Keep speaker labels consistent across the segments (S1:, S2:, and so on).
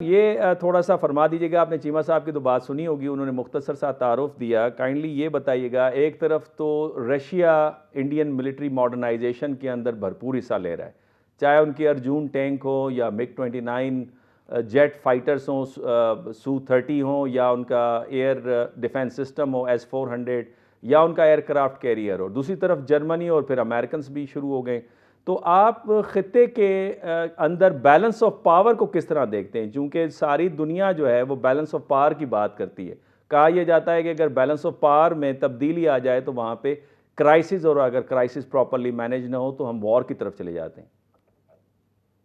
S1: ये थोड़ा सा फरमा दीजिएगा, आपने चीमा साहब की तो बात सुनी होगी, उन्होंने मुख्तसर सा तारुफ दिया। काइंडली ये बताइएगा, एक तरफ तो रशिया इंडियन मिलिट्री मॉडर्नाइजेशन के अंदर भरपूर हिस्सा ले रहा है, चाहे उनकी अर्जुन टैंक हो या मिग-29 जेट फाइटर्स हों, Su-30 हों, या उनका एयर डिफेंस सिस्टम हो S-400, या उनका एयरक्राफ्ट कैरियर हो। दूसरी तरफ जर्मनी और फिर अमेरिकन भी शुरू हो गए। तो आप खित्ते के अंदर बैलेंस ऑफ पावर को किस तरह देखते हैं? चूंकि सारी दुनिया जो है वो बैलेंस ऑफ पावर की बात करती है। कहा यह जाता है कि अगर बैलेंस ऑफ पावर में तब्दीली आ जाए तो वहाँ पे क्राइसिस, और अगर क्राइसिस प्रॉपरली मैनेज ना हो तो हम वॉर की तरफ चले जाते हैं।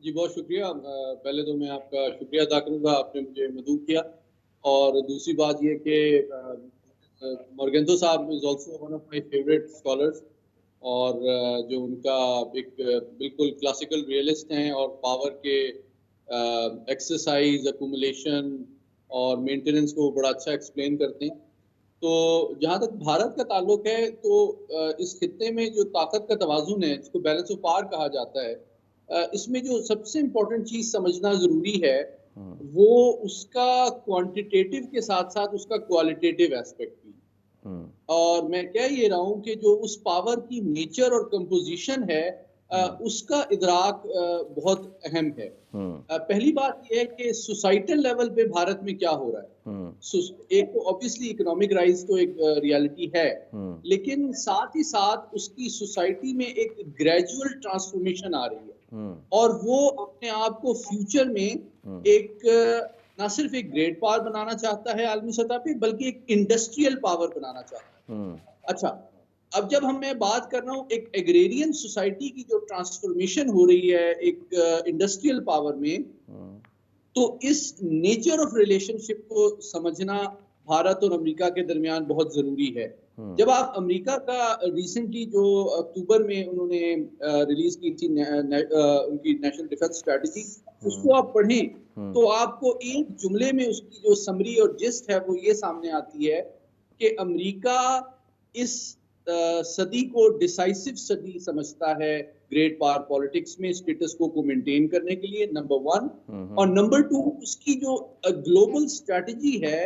S2: जी, बहुत शुक्रिया। पहले तो मैं आपका शुक्रिया अदा करूँगा, आपने मुझे मदऊ किया। और दूसरी बात ये कि मोर्गेंथो साहब is also one of my favourite scholars, और जो उनका एक बिल्कुल क्लासिकल रियलिस्ट हैं और पावर के एक्सरसाइज़, एक्युमुलेशन और मेंटेनेंस को बड़ा अच्छा एक्सप्लेन करते हैं। तो जहाँ तक भारत का ताल्लुक है, तो इस खित्ते में जो ताकत का तवाज़ुन है, जिसको बैलेंस ऑफ पावर कहा जाता है, इसमें जो सबसे इम्पोर्टेंट चीज़ समझना ज़रूरी है, वो उसका क्वांटिटेटिव के साथ-साथ उसका क्वालिटेटिव एस्पेक्ट भी। और मैं कह ये रहा हूँ कि जो उस पावर की नेचर और कंपोज़िशन है, उसका इदराक बहुत अहम है। पहली बात ये है कि सोसाइटल लेवल पे भारत में क्या हो रहा है। एक तो ऑब्वियसली इकोनॉमिक राइज तो एक रियलिटी है, लेकिन साथ ही साथ उसकी सोसाइटी में एक ग्रेजुअल ट्रांसफॉर्मेशन आ रही है, और वो अपने आप को फ्यूचर में एक ना सिर्फ एक ग्रेट पावर बनाना चाहता है आलमी सतह पे, बल्कि एक इंडस्ट्रियल पावर बनाना चाहता है। अच्छा, अब जब मैं बात कर रहा हूँ एक एग्रेरियन सोसाइटी की जो ट्रांसफॉर्मेशन हो रही है एक इंडस्ट्रियल पावर में, तो इस नेचर ऑफ रिलेशनशिप को समझना भारत और अमेरिका के दरमियान बहुत जरूरी है। जब आप अमेरिका का रिसेंटली जो अक्टूबर में उन्होंने रिलीज की थी उनकी नेशनल डिफेंस स्ट्रेटजी, उसको आप पढ़ें तो आपको एक जुमले में उसकी जो समरी और जिस्ट है वो ये सामने आती है कि अमेरिका इस सदी को डिसाइसिव सदी समझता है ग्रेट पावर पॉलिटिक्स में स्टेटस को मेंटेन करने के लिए, नंबर 1। और नंबर 2, उसकी जो ग्लोबल स्ट्रेटजी है,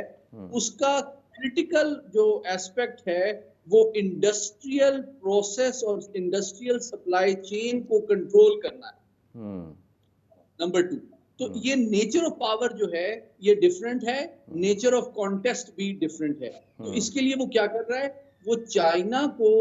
S2: उसका क्रिटिकल जो एस्पेक्ट है वो इंडस्ट्रियल प्रोसेस और इंडस्ट्रियल सप्लाई चेन को कंट्रोल करना है, नंबर 2। तो ये नेचर ऑफ पावर जो है ये डिफरेंट है, नेचर ऑफ कॉन्टेस्ट भी डिफरेंट है। तो इसके लिए वो क्या कर रहा है, वो चाइना को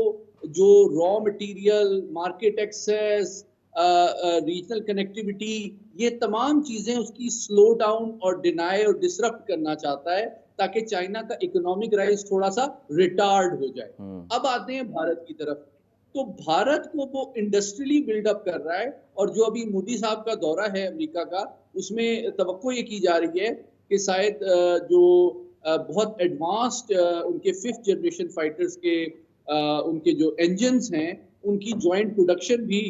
S2: जो raw material, market access, regional connectivity, ये तमाम चीजें उसकी स्लो डाउन और डिनाई और डिसरप्ट करना चाहता है, ताकि चाइना का इकोनॉमिक राइज थोड़ा सा रिटार्ड हो जाए। अब आते हैं भारत की तरफ। तो भारत को वो इंडस्ट्रियली बिल्डअप कर रहा है, और जो अभी मोदी साहब का दौरा है अमेरिका का, उसमें तवक्को ये की जा रही है कि शायद जो बहुत एडवांस्ड उनके 5th जनरेशन फाइटर्स के उनके जो इंजन्स हैं, उनकी जॉइंट प्रोडक्शन भी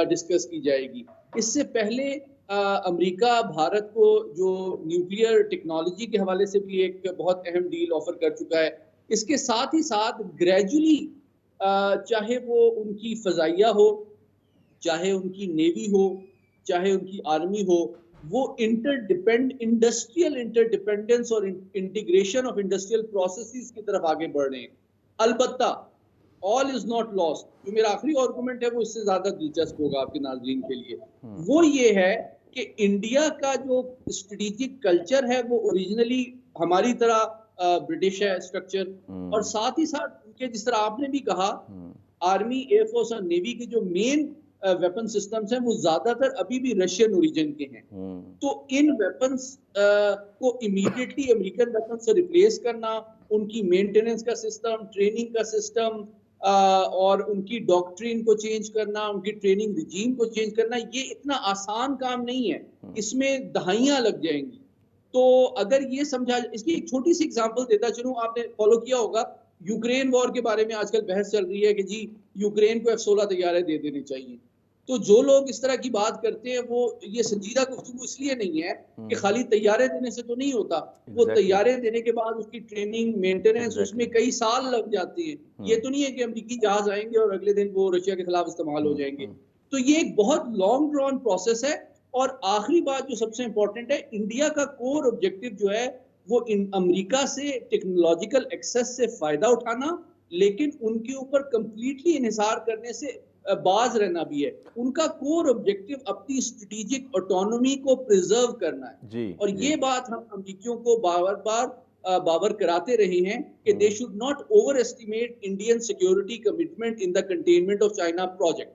S2: डिस्कस की जाएगी। इससे पहले अमेरिका भारत को जो न्यूक्लियर टेक्नोलॉजी के हवाले से भी एक बहुत अहम डील ऑफर कर चुका है। इसके साथ ही साथ ग्रेजुअली चाहे वो उनकी फजाइया हो, चाहे उनकी नेवी हो, चाहे उनकी आर्मी हो, वो इंडस्ट्रियल इंटरडिपेंडेंस और इंटीग्रेशन ऑफ इंडस्ट्रियल प्रोसेसेस की तरफ आगे बढ़ रहे हैं। अलबत्ता ऑल इज नॉट लॉस्ट। जो मेरा आखिरी आर्गुमेंट है वो इससे ज्यादा दिलचस्प होगा आपके नाज़रीन के लिए। वो ये है कि इंडिया का जो स्ट्रेटेजिक कल्चर है वो ओरिजिनली हमारी तरह ब्रिटिश है स्ट्रक्चर, और साथ ही साथ उनके, जिस तरह आपने भी कहा, आर्मी, एयरफोर्स और नेवी के जो मेन वेपन सिस्टम्स हैं वो ज्यादातर अभी भी रशियन ओरिजिन के हैं। तो इन वेपन्स को इमीडिएटली अमेरिकन वेपन से रिप्लेस करना, उनकी मेंटेनेंस का सिस्टम, ट्रेनिंग का सिस्टम, और उनकी डॉक्ट्रिन को चेंज करना, उनकी ट्रेनिंग रिजीम को चेंज करना, ये इतना आसान काम नहीं है, इसमें दहाइयां लग जाएंगी। तो अगर ये समझा, इसकी एक छोटी सी एग्जांपल देता चलूं, आपने फॉलो किया होगा, यूक्रेन वॉर के बारे में आजकल बहस चल रही है कि जी यूक्रेन को F-16 तैयारे दे देने चाहिए। तो जो लोग इस तरह की बात करते हैं, वो ये संजीदा गुफ्तगू इसलिए नहीं है कि खाली तैयारे देने से तो नहीं होता, वो तैयारे देने के बाद उसकी ट्रेनिंग, मेंटेनेंस, उसमें कई साल लग जाते हैं। ये तो नहीं है कि अमेरिकी जहाज आएंगे और अगले दिन वो रशिया के खिलाफ इस्तेमाल हो जाएंगे। तो ये एक बहुत लॉन्ग ड्रॉन प्रोसेस है, और आखिरी बात जो सबसे इंपॉर्टेंट है, इंडिया का कोर ऑब्जेक्टिव जो है वो अमेरिका से टेक्नोलॉजिकल एक्सेस से फायदा उठाना, लेकिन उनके ऊपर कंप्लीटली इन्हिसार करने से बाज रहना भी है। उनका कोर ऑब्जेक्टिव अपनी स्ट्रेटेजिक ऑटोनॉमी को प्रिजर्व करना है।
S1: जी
S2: और
S1: जी।
S2: ये बात हम अमेरिकियों को बावर कराते रहे हैं कि they should not over estimate Indian security commitment in the containment of China project.